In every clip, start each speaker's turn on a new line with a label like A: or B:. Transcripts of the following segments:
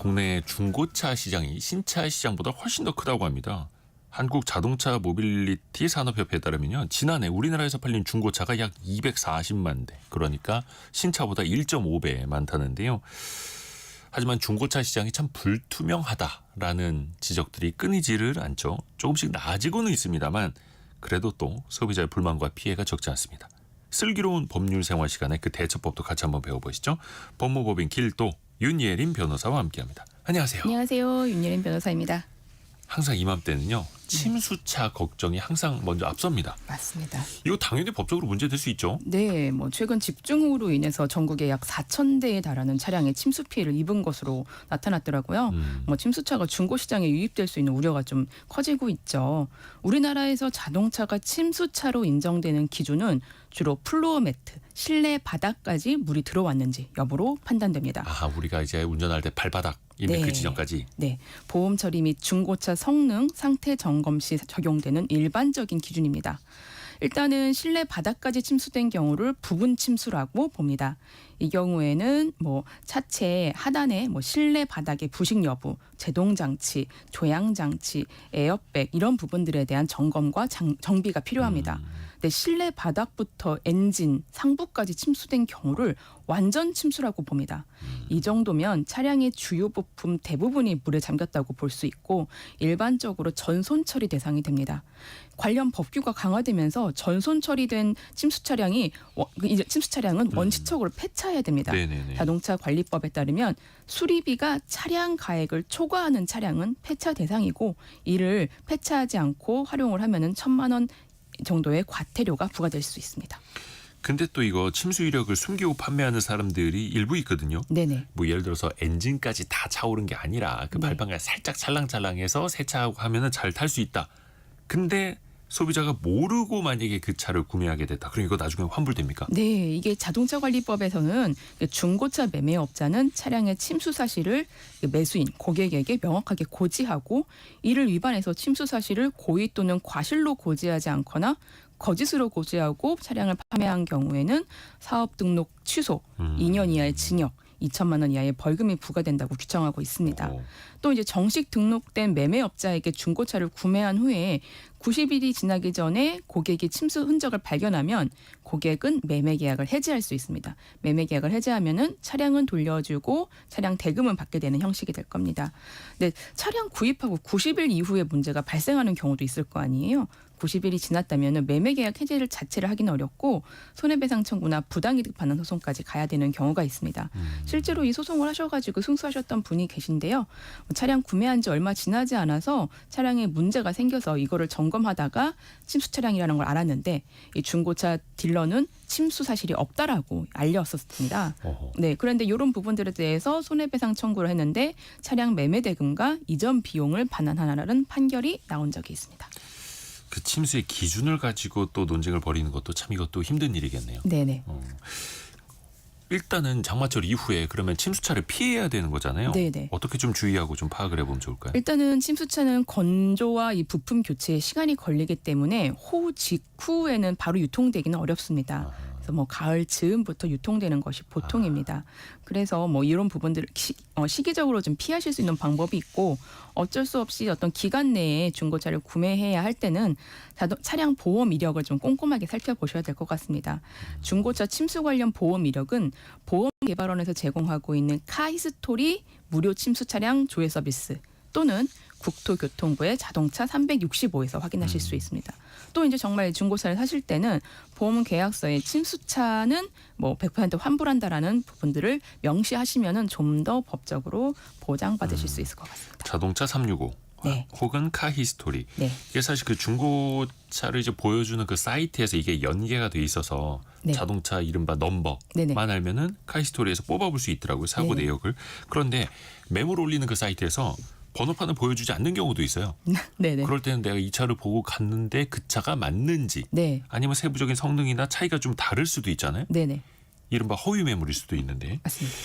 A: 국내 중고차 시장이 신차 시장보다 훨씬 더 크다고 합니다. 한국 자동차 모빌리티 산업협회에 따르면요, 지난해 우리나라에서 팔린 중고차가 약 240만 대, 그러니까 신차보다 1.5배 많다는데요. 하지만 중고차 시장이 참 불투명하다라는 지적들이 끊이지를 않죠. 조금씩 나아지고는 있습니다만 그래도 또 소비자의 불만과 피해가 적지 않습니다. 슬기로운 법률 생활 시간에 그 대처법도 같이 한번 배워보시죠. 법무법인 길도 윤예린 변호사와 함께합니다. 안녕하세요.
B: 안녕하세요. 윤예린 변호사입니다.
A: 항상 이맘때는요, 침수차 걱정이 항상 먼저 앞섭니다.
B: 맞습니다.
A: 이거 당연히 법적으로 문제될 수 있죠.
B: 네, 최근 집중호우로 인해서 전국에 약 4,000대에 달하는 차량의 침수 피해를 입은 것으로 나타났더라고요. 침수차가 중고 시장에 유입될 수 있는 우려가 좀 커지고 있죠. 우리나라에서 자동차가 침수차로 인정되는 기준은 주로 플로어 매트, 실내 바닥까지 물이 들어왔는지 여부로 판단됩니다.
A: 우리가 이제 운전할 때 발바닥 있는 그 지점까지.
B: 네, 보험 처리 및 중고차 성능 상태 점검 시 적용되는 일반적인 기준입니다. 일단은 실내 바닥까지 침수된 경우를 부분 침수라고 봅니다. 이 경우에는 차체 하단에 실내 바닥의 부식 여부, 제동 장치, 조향 장치, 에어백 이런 부분들에 대한 점검과 정비가 필요합니다. 근데 실내 바닥부터 엔진, 상부까지 침수된 경우를 완전 침수라고 봅니다. 이 정도면 차량의 주요 부품 대부분이 물에 잠겼다고 볼 수 있고 일반적으로 전손 처리 대상이 됩니다. 관련 법규가 강화되면서 전손 처리된 침수 차량은 원시적으로 폐차해야 됩니다.
A: 네네네.
B: 자동차 관리법에 따르면 수리비가 차량 가액을 초과하는 차량은 폐차 대상이고 이를 폐차하지 않고 활용을 하면은 1,000만 원 정도의 과태료가 부과될 수 있습니다.
A: 근데 또 이거 침수 이력을 숨기고 판매하는 사람들이 일부 있거든요.
B: 네네.
A: 예를 들어서 엔진까지 다 차오른 게 아니라 그 발판가 살짝 찰랑찰랑해서 세차하고 하면은 잘 탈 수 있다. 근데 소비자가 모르고 만약에 그 차를 구매하게 됐다. 그럼 이거 나중에 환불됩니까?
B: 네, 이게 자동차관리법에서는 중고차 매매업자는 차량의 침수 사실을 매수인, 고객에게 명확하게 고지하고 이를 위반해서 침수 사실을 고의 또는 과실로 고지하지 않거나 거짓으로 고지하고 차량을 판매한 경우에는 사업 등록 취소, 2년 이하의 징역, 2천만 원 이하의 벌금이 부과된다고 규정하고 있습니다. 또 이제 정식 등록된 매매업자에게 중고차를 구매한 후에 90일이 지나기 전에 고객이 침수 흔적을 발견하면 고객은 매매 계약을 해지할 수 있습니다. 매매 계약을 해지하면은 차량은 돌려주고 차량 대금은 받게 되는 형식이 될 겁니다. 근데 차량 구입하고 90일 이후에 문제가 발생하는 경우도 있을 거 아니에요. 90일이 지났다면 매매 계약 해지를 자체를 하기는 어렵고 손해배상 청구나 부당이득 받는 소송까지 가야 되는 경우가 있습니다. 실제로 이 소송을 하셔가지고 승소하셨던 분이 계신데요. 차량 구매한 지 얼마 지나지 않아서 차량에 문제가 생겨서 이거를 점검하다가 침수 차량이라는 걸 알았는데 이 중고차 딜러는 침수 사실이 없다라고 알렸었습니다. 네, 그런데 이런 부분들에 대해서 손해배상 청구를 했는데 차량 매매 대금과 이전 비용을 반환하라는 판결이 나온 적이 있습니다.
A: 그 침수의 기준을 가지고 또 논쟁을 벌이는 것도 참 이것도 힘든 일이겠네요.
B: 네네.
A: 일단은 장마철 이후에 그러면 침수차를 피해야 되는 거잖아요.
B: 네네.
A: 어떻게 좀 주의하고 좀 파악을 해보면 좋을까요?
B: 일단은 침수차는 건조와 이 부품 교체에 시간이 걸리기 때문에 호우 직후에는 바로 유통되기는 어렵습니다. 그래서 가을 즈음부터 유통되는 것이 보통입니다. 그래서 이런 부분들을 시기적으로 좀 피하실 수 있는 방법이 있고 어쩔 수 없이 어떤 기간 내에 중고차를 구매해야 할 때는 차량 보험 이력을 좀 꼼꼼하게 살펴보셔야 될 것 같습니다. 중고차 침수 관련 보험 이력은 보험개발원에서 제공하고 있는 카히스토리 무료 침수 차량 조회 서비스 또는 국토교통부의 자동차 365에서 확인하실 수 있습니다. 또 이제 정말 중고차를 사실 때는 보험 계약서에 침수차는 100% 환불한다라는 부분들을 명시하시면은 좀 더 법적으로 보장받으실 수 있을 것 같습니다.
A: 자동차 365
B: 네.
A: 혹은 카히스토리.
B: 네.
A: 이게 사실 그 중고차를 이제 보여주는 그 사이트에서 이게 연계가 돼 있어서
B: 네.
A: 자동차 이른바 넘버만
B: 네네.
A: 알면은 카히스토리에서 뽑아볼 수 있더라고요. 사고
B: 네네.
A: 내역을. 그런데 매물 올리는 그 사이트에서 번호판을 보여주지 않는 경우도 있어요.
B: 네네.
A: 그럴 때는 내가 이 차를 보고 갔는데 그 차가 맞는지
B: 네.
A: 아니면 세부적인 성능이나 차이가 좀 다를 수도 있잖아요.
B: 네네.
A: 이른바 허위 매물일 수도 있는데
B: 맞습니다.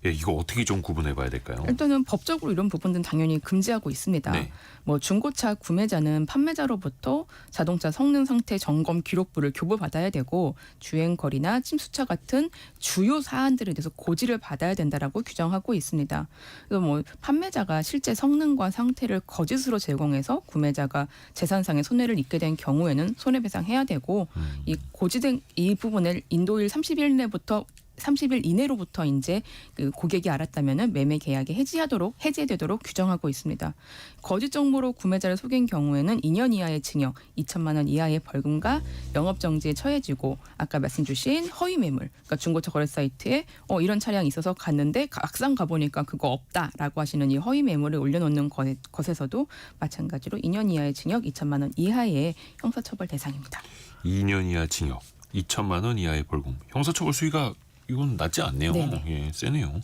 A: 예, 이거 어떻게 좀 구분해 봐야 될까요?
B: 일단은 법적으로 이런 부분들은 당연히 금지하고 있습니다.
A: 네.
B: 뭐 중고차 구매자는 판매자로부터 자동차 성능 상태 점검 기록부를 교부받아야 되고 주행 거리나 침수차 같은 주요 사안들에 대해서 고지를 받아야 된다라고 규정하고 있습니다. 그래서 뭐 판매자가 실제 성능과 상태를 거짓으로 제공해서 구매자가 재산상의 손해를 입게 된 경우에는 손해배상해야 되고 이 고지된 이 부분을 인도일 30일 이내로부터 이제 그 고객이 알았다면은 매매 계약이 해지되도록 규정하고 있습니다. 거짓 정보로 구매자를 속인 경우에는 2년 이하의 징역, 2천만 원 이하의 벌금과 영업 정지에 처해지고 아까 말씀 주신 허위 매물, 그러니까 중고차 거래 사이트에 이런 차량이 있어서 갔는데 막상 가보니까 그거 없다라고 하시는 이 허위 매물을 올려놓는 것에서도 마찬가지로 2년 이하의 징역, 2천만 원 이하의 형사처벌 대상입니다.
A: 2년 이하 징역, 2천만 원 이하의 벌금. 형사처벌 수위가 이건 낮지 않네요.
B: 네네.
A: 예, 세네요.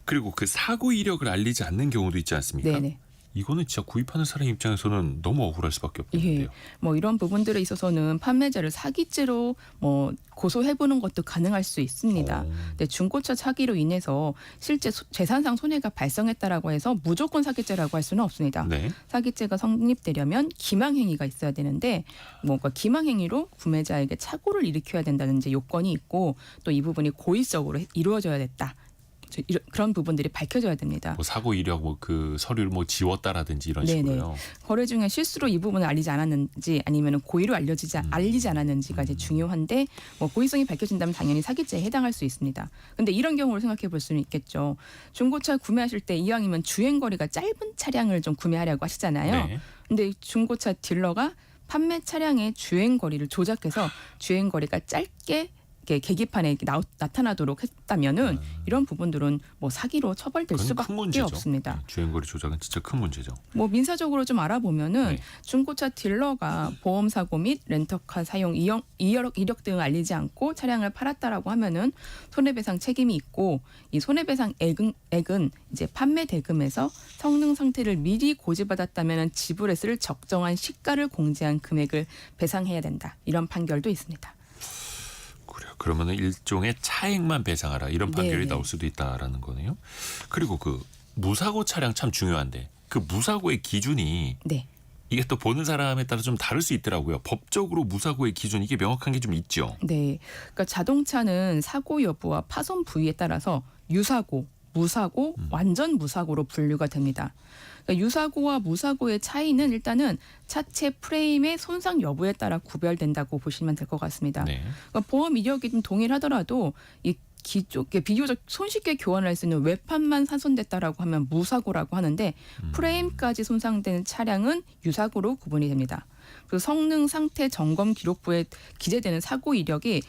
A: 그리고 그 사고 이력을 알리지 않는 경우도 있지 않습니까?
B: 네네.
A: 이거는 진짜 구입하는 사람 입장에서는 너무 억울할 수밖에
B: 예,
A: 없겠는데요.
B: 뭐 이런 부분들에 있어서는 판매자를 사기죄로 뭐 고소해보는 것도 가능할 수 있습니다. 근데 중고차 사기로 인해서 실제 재산상 손해가 발생했다라고 해서 무조건 사기죄라고 할 수는 없습니다.
A: 네.
B: 사기죄가 성립되려면 기망행위가 있어야 되는데 뭔가 기망행위로 구매자에게 착오를 일으켜야 된다는 이제 요건이 있고 또 이 부분이 고의적으로 이루어져야 됐다. 그런 부분들이 밝혀져야 됩니다.
A: 뭐 사고 이력 뭐 그 서류를 뭐 지웠다라든지 이런
B: 네네.
A: 식으로요.
B: 거래 중에 실수로 이 부분을 알리지 않았는지 아니면 고의로 알리지 않았는지가 이제 중요한데 뭐 고의성이 밝혀진다면 당연히 사기죄에 해당할 수 있습니다. 근데 이런 경우를 생각해 볼 수는 있겠죠. 중고차 구매하실 때 이왕이면 주행 거리가 짧은 차량을 좀 구매하려고 하시잖아요.
A: 네.
B: 근데 중고차 딜러가 판매 차량의 주행 거리를 조작해서 주행 거리가 짧게 이렇게 계기판에 나타나도록 했다면은 이런 부분들은 뭐 사기로 처벌될
A: 그건 큰
B: 수밖에
A: 문제죠.
B: 없습니다.
A: 네, 주행거리 조작은 진짜 큰 문제죠.
B: 뭐 민사적으로 좀 알아보면은
A: 네.
B: 중고차 딜러가 보험 사고 및 렌터카 사용 이력 등을 알리지 않고 차량을 팔았다라고 하면은 손해배상 책임이 있고 이 손해배상 액은 이제 판매 대금에서 성능 상태를 미리 고지받았다면은 지불했을 적정한 시가를 공제한 금액을 배상해야 된다. 이런 판결도 있습니다.
A: 그래요. 그러면은 일종의 차액만 배상하라 이런 판결이
B: 네네.
A: 나올 수도 있다라는 거네요. 그리고 그 무사고 차량 참 중요한데 그 무사고의 기준이
B: 네.
A: 이게 또 보는 사람에 따라 좀 다를 수 있더라고요. 법적으로 무사고의 기준 이게 명확한 게 좀 있죠.
B: 네. 그러니까 자동차는 사고 여부와 파손 부위에 따라서 유사고, 무사고, 완전 무사고로 분류가 됩니다. 그러니까 유사고와 무사고의 차이는 일단은 차체 프레임의 손상 여부에 따라 구별된다고 보시면 될 것 같습니다.
A: 네.
B: 그러니까 보험 이력이 좀 동일하더라도 이 비교적 손쉽게 교환할 수 있는 외판만 훼손됐다라고 하면 무사고라고 하는데 프레임까지 손상된 차량은 유사고로 구분이 됩니다. 그리고 성능 상태 점검 기록부에 기재되는 사고 이력이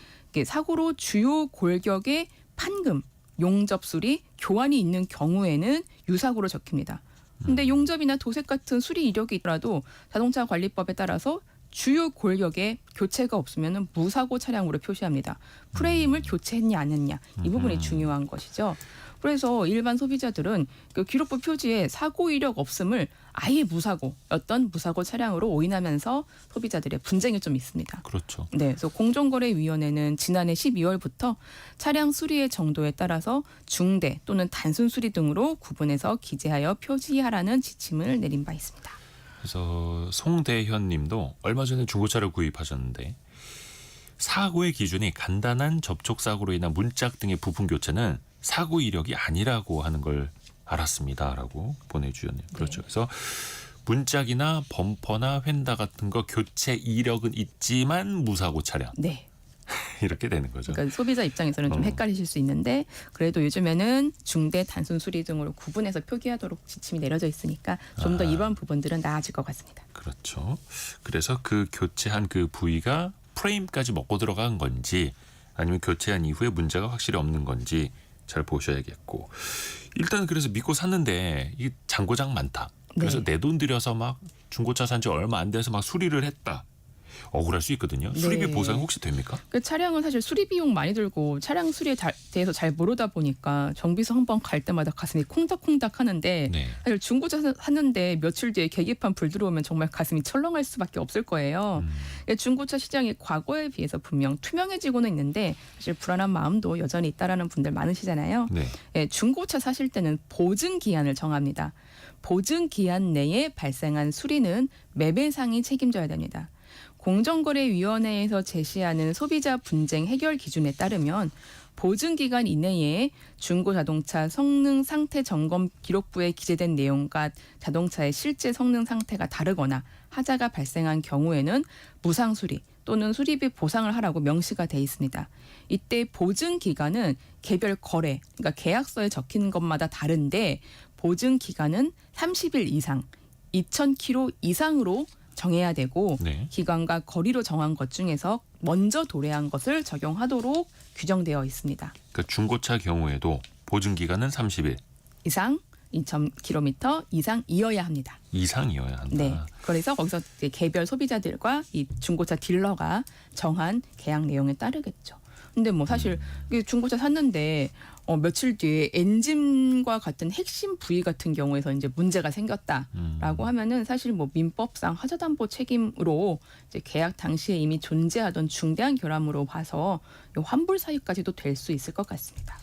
B: 사고로 주요 골격의 판금, 용접 수리, 교환이 있는 경우에는 유사고로 적힙니다. 근데 용접이나 도색 같은 수리 이력이 있더라도 자동차 관리법에 따라서 주요 골격에 교체가 없으면 무사고 차량으로 표시합니다. 프레임을 교체했냐 안 했냐 이 부분이 중요한 것이죠. 그래서 일반 소비자들은 그 기록부 표지에 사고 이력 없음을 아예 무사고였던 무사고 차량으로 오인하면서 소비자들의 분쟁이 좀 있습니다.
A: 그렇죠.
B: 네, 그래서 공정거래위원회는 지난해 12월부터 차량 수리의 정도에 따라서 중대 또는 단순 수리 등으로 구분해서 기재하여 표시하라는 지침을 내린 바 있습니다.
A: 그래서 송대현 님도 얼마 전에 중고차를 구입하셨는데 사고의 기준이 간단한 접촉 사고로 인한 문짝 등의 부품 교체는 사고 이력이 아니라고 하는 걸 알았습니다라고 보내주셨네요. 그렇죠.
B: 네.
A: 그래서 문짝이나 범퍼나 휀다 같은 거 교체 이력은 있지만 무사고 차량
B: 네.
A: 이렇게 되는 거죠.
B: 그러니까 소비자 입장에서는 좀 헷갈리실 수 있는데 그래도 요즘에는 중대, 단순 수리 등으로 구분해서 표기하도록 지침이 내려져 있으니까 좀 더 이런 부분들은 나아질 것 같습니다.
A: 그렇죠. 그래서 그 교체한 그 부위가 프레임까지 먹고 들어간 건지 아니면 교체한 이후에 문제가 확실히 없는 건지 잘 보셔야겠고 일단 그래서 믿고 샀는데 이게 잔고장 많다. 그래서
B: 네.
A: 내 돈 들여서 막 중고차 산 지 얼마 안 돼서 막 수리를 했다. 억울할 수 있거든요.
B: 네.
A: 수리비 보상 혹시 됩니까?
B: 그 차량은 사실 수리 비용 많이 들고 차량 수리에 대해서 잘 모르다 보니까 정비소 한 번 갈 때마다 가슴이 콩닥콩닥 하는데
A: 네.
B: 사실 중고차 샀는데 며칠 뒤에 계기판 불 들어오면 정말 가슴이 철렁할 수밖에 없을 거예요. 중고차 시장이 과거에 비해서 분명 투명해지고는 있는데 사실 불안한 마음도 여전히 있다라는 분들 많으시잖아요.
A: 네.
B: 예, 중고차 사실 때는 보증 기한을 정합니다. 보증 기한 내에 발생한 수리는 매매상이 책임져야 됩니다. 공정거래위원회에서 제시하는 소비자 분쟁 해결 기준에 따르면 보증 기간 이내에 중고 자동차 성능 상태 점검 기록부에 기재된 내용과 자동차의 실제 성능 상태가 다르거나 하자가 발생한 경우에는 무상 수리 또는 수리비 보상을 하라고 명시가 돼 있습니다. 이때 보증 기간은 개별 거래, 그러니까 계약서에 적힌 것마다 다른데 보증 기간은 30일 이상, 2,000km 이상으로 정해야 되고
A: 네.
B: 기간과 거리로 정한 것 중에서 먼저 도래한 것을 적용하도록 규정되어 있습니다.
A: 그러니까 중고차 경우에도 보증 기간은 30일
B: 이상 2,000km 이상이어야 합니다.
A: 이상이어야 한다.
B: 네. 그래서 거기서 이제 개별 소비자들과 이 중고차 딜러가 정한 계약 내용에 따르겠죠. 근데 뭐 사실 이게 중고차 샀는데 며칠 뒤에 엔진과 같은 핵심 부위 같은 경우에서 이제 문제가 생겼다라고 하면은 사실 뭐 민법상 하자담보 책임으로 이제 계약 당시에 이미 존재하던 중대한 결함으로 봐서 환불 사유까지도 될 수 있을 것 같습니다.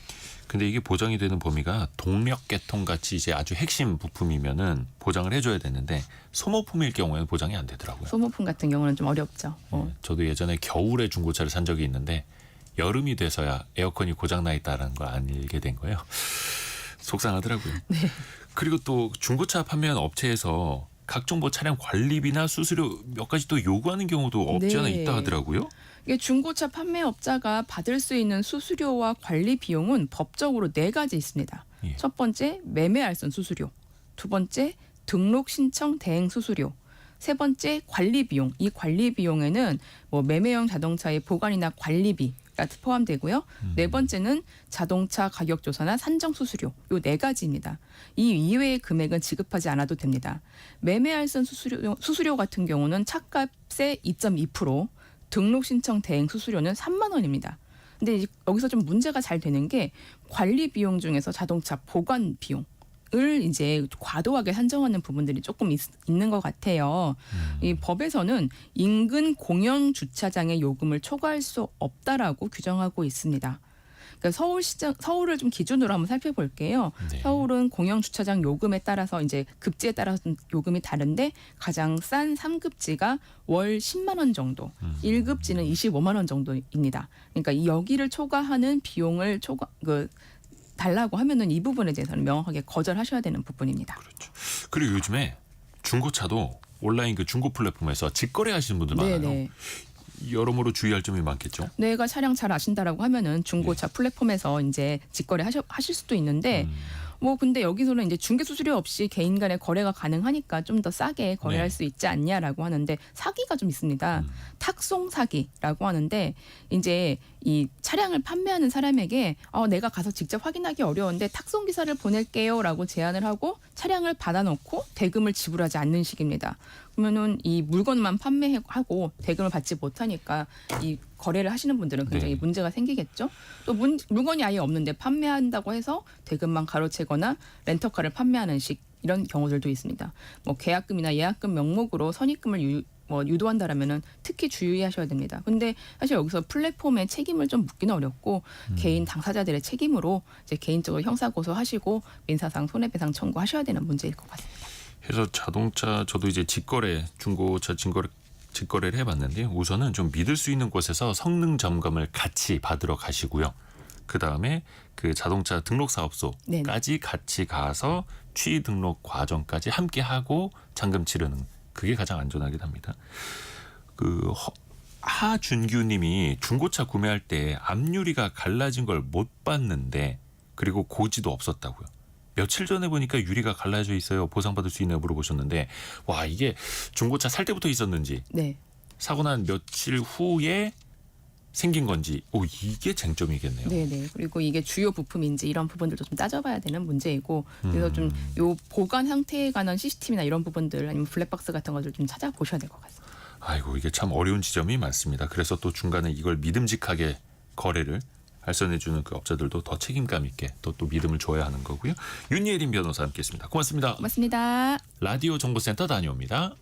A: 근데 이게 보장이 되는 범위가 동력 계통 같이 이제 아주 핵심 부품이면은 보장을 해줘야 되는데 소모품일 경우에는 보장이 안 되더라고요.
B: 소모품 같은 경우는 좀 어렵죠.
A: 저도 예전에 겨울에 중고차를 산 적이 있는데 여름이 돼서야 에어컨이 고장 나 있다는 걸 알게 된 거예요. 속상하더라고요.
B: 네.
A: 그리고 또 중고차 판매하는 업체에서 각종 뭐 차량 관리비나 수수료 몇 가지 또 요구하는 경우도 없지 않아
B: 네.
A: 있다 하더라고요.
B: 이게 중고차 판매업자가 받을 수 있는 수수료와 관리 비용은 법적으로 4가지 있습니다.
A: 예.
B: 첫 번째 매매알선 수수료, 두 번째 등록 신청 대행 수수료, 세 번째 관리 비용. 이 관리 비용에는 뭐 매매형 자동차의 보관이나 관리비가 포함되고요. 네 번째는 자동차 가격 조사나 산정 수수료. 요 4가지입니다. 이 이외의 금액은 지급하지 않아도 됩니다. 매매알선 수수료 같은 경우는 차값의 2.2%, 등록 신청 대행 수수료는 3만 원입니다. 근데 여기서 좀 문제가 잘 되는 게 관리 비용 중에서 자동차 보관 비용을 이제 과도하게 산정하는 부분들이 조금 있는 것 같아요. 이 법에서는 인근 공영 주차장의 요금을 초과할 수 없다라고 규정하고 있습니다. 그러니까 서울을 좀 기준으로 한번 살펴볼게요.
A: 네.
B: 서울은 공영 주차장 요금에 따라서 이제 급지에 따라서 요금이 다른데 가장 싼 3급지가 월 10만 원 정도, 1급지는 25만 원 정도입니다. 그러니까 여기를 초과하는 비용을 달라고 하면은 이 부분에 대해서는 명확하게 거절하셔야 되는 부분입니다.
A: 그렇죠. 그리고 요즘에 중고차도 온라인 그 중고 플랫폼에서 직거래 하시는 분들 많아요.
B: 네네.
A: 여러모로 주의할 점이 많겠죠.
B: 내가 차량 잘 아신다라고 하면은 중고차 플랫폼에서 이제 직거래 하실 수도 있는데 뭐 근데 여기서는 이제 중개 수수료 없이 개인 간의 거래가 가능하니까 좀 더 싸게 거래할
A: 네.
B: 수 있지 않냐라고 하는데 사기가 좀 있습니다. 탁송 사기라고 하는데 이제 이 차량을 판매하는 사람에게 내가 가서 직접 확인하기 어려운데 탁송 기사를 보낼게요라고 제안을 하고 차량을 받아놓고 대금을 지불하지 않는 식입니다. 그러면은 이 물건만 판매하고 대금을 받지 못하니까 이 거래를 하시는 분들은 굉장히
A: 네.
B: 문제가 생기겠죠. 또 물건이 아예 없는데 판매한다고 해서 대금만 가로채거나 렌터카를 판매하는 식 이런 경우들도 있습니다. 뭐 계약금이나 예약금 명목으로 선입금을 유도한다라면은 특히 주의하셔야 됩니다. 근데 사실 여기서 플랫폼의 책임을 좀 묻기는 어렵고 개인 당사자들의 책임으로 이제 개인적으로 형사 고소하시고 민사상 손해배상 청구하셔야 되는 문제일 것 같습니다.
A: 그래서 자동차 저도 이제 직거래 중고차 직거래를 해봤는데요. 우선은 좀 믿을 수 있는 곳에서 성능 점검을 같이 받으러 가시고요. 그 다음에 그 자동차 등록 사업소까지 같이 가서 취 등록 과정까지 함께 하고 잔금 치르는 그게 가장 안전하긴 합니다. 그 하준규님이 중고차 구매할 때 앞유리가 갈라진 걸 못 봤는데 그리고 고지도 없었다고요. 며칠 전에 보니까 유리가 갈라져 있어요. 보상받을 수 있냐고 물어보셨는데 와 이게 중고차 살 때부터 있었는지
B: 네.
A: 사고 난 며칠 후에 생긴 건지 이게 쟁점이겠네요.
B: 네네. 그리고 이게 주요 부품인지 이런 부분들도 좀 따져봐야 되는 문제이고 그래서 좀 요 보관 상태에 관한 CCTV나 이런 부분들 아니면 블랙박스 같은 것들 좀 찾아보셔야 될 것 같습니다.
A: 아이고 이게 참 어려운 지점이 많습니다. 그래서 또 중간에 이걸 믿음직하게 거래를 할선해주는 그 업자들도 더 책임감 있게 또 믿음을 줘야 하는 거고요. 윤예린 변호사 함께했습니다. 고맙습니다.
B: 고맙습니다.
A: 라디오 정보센터 다녀옵니다.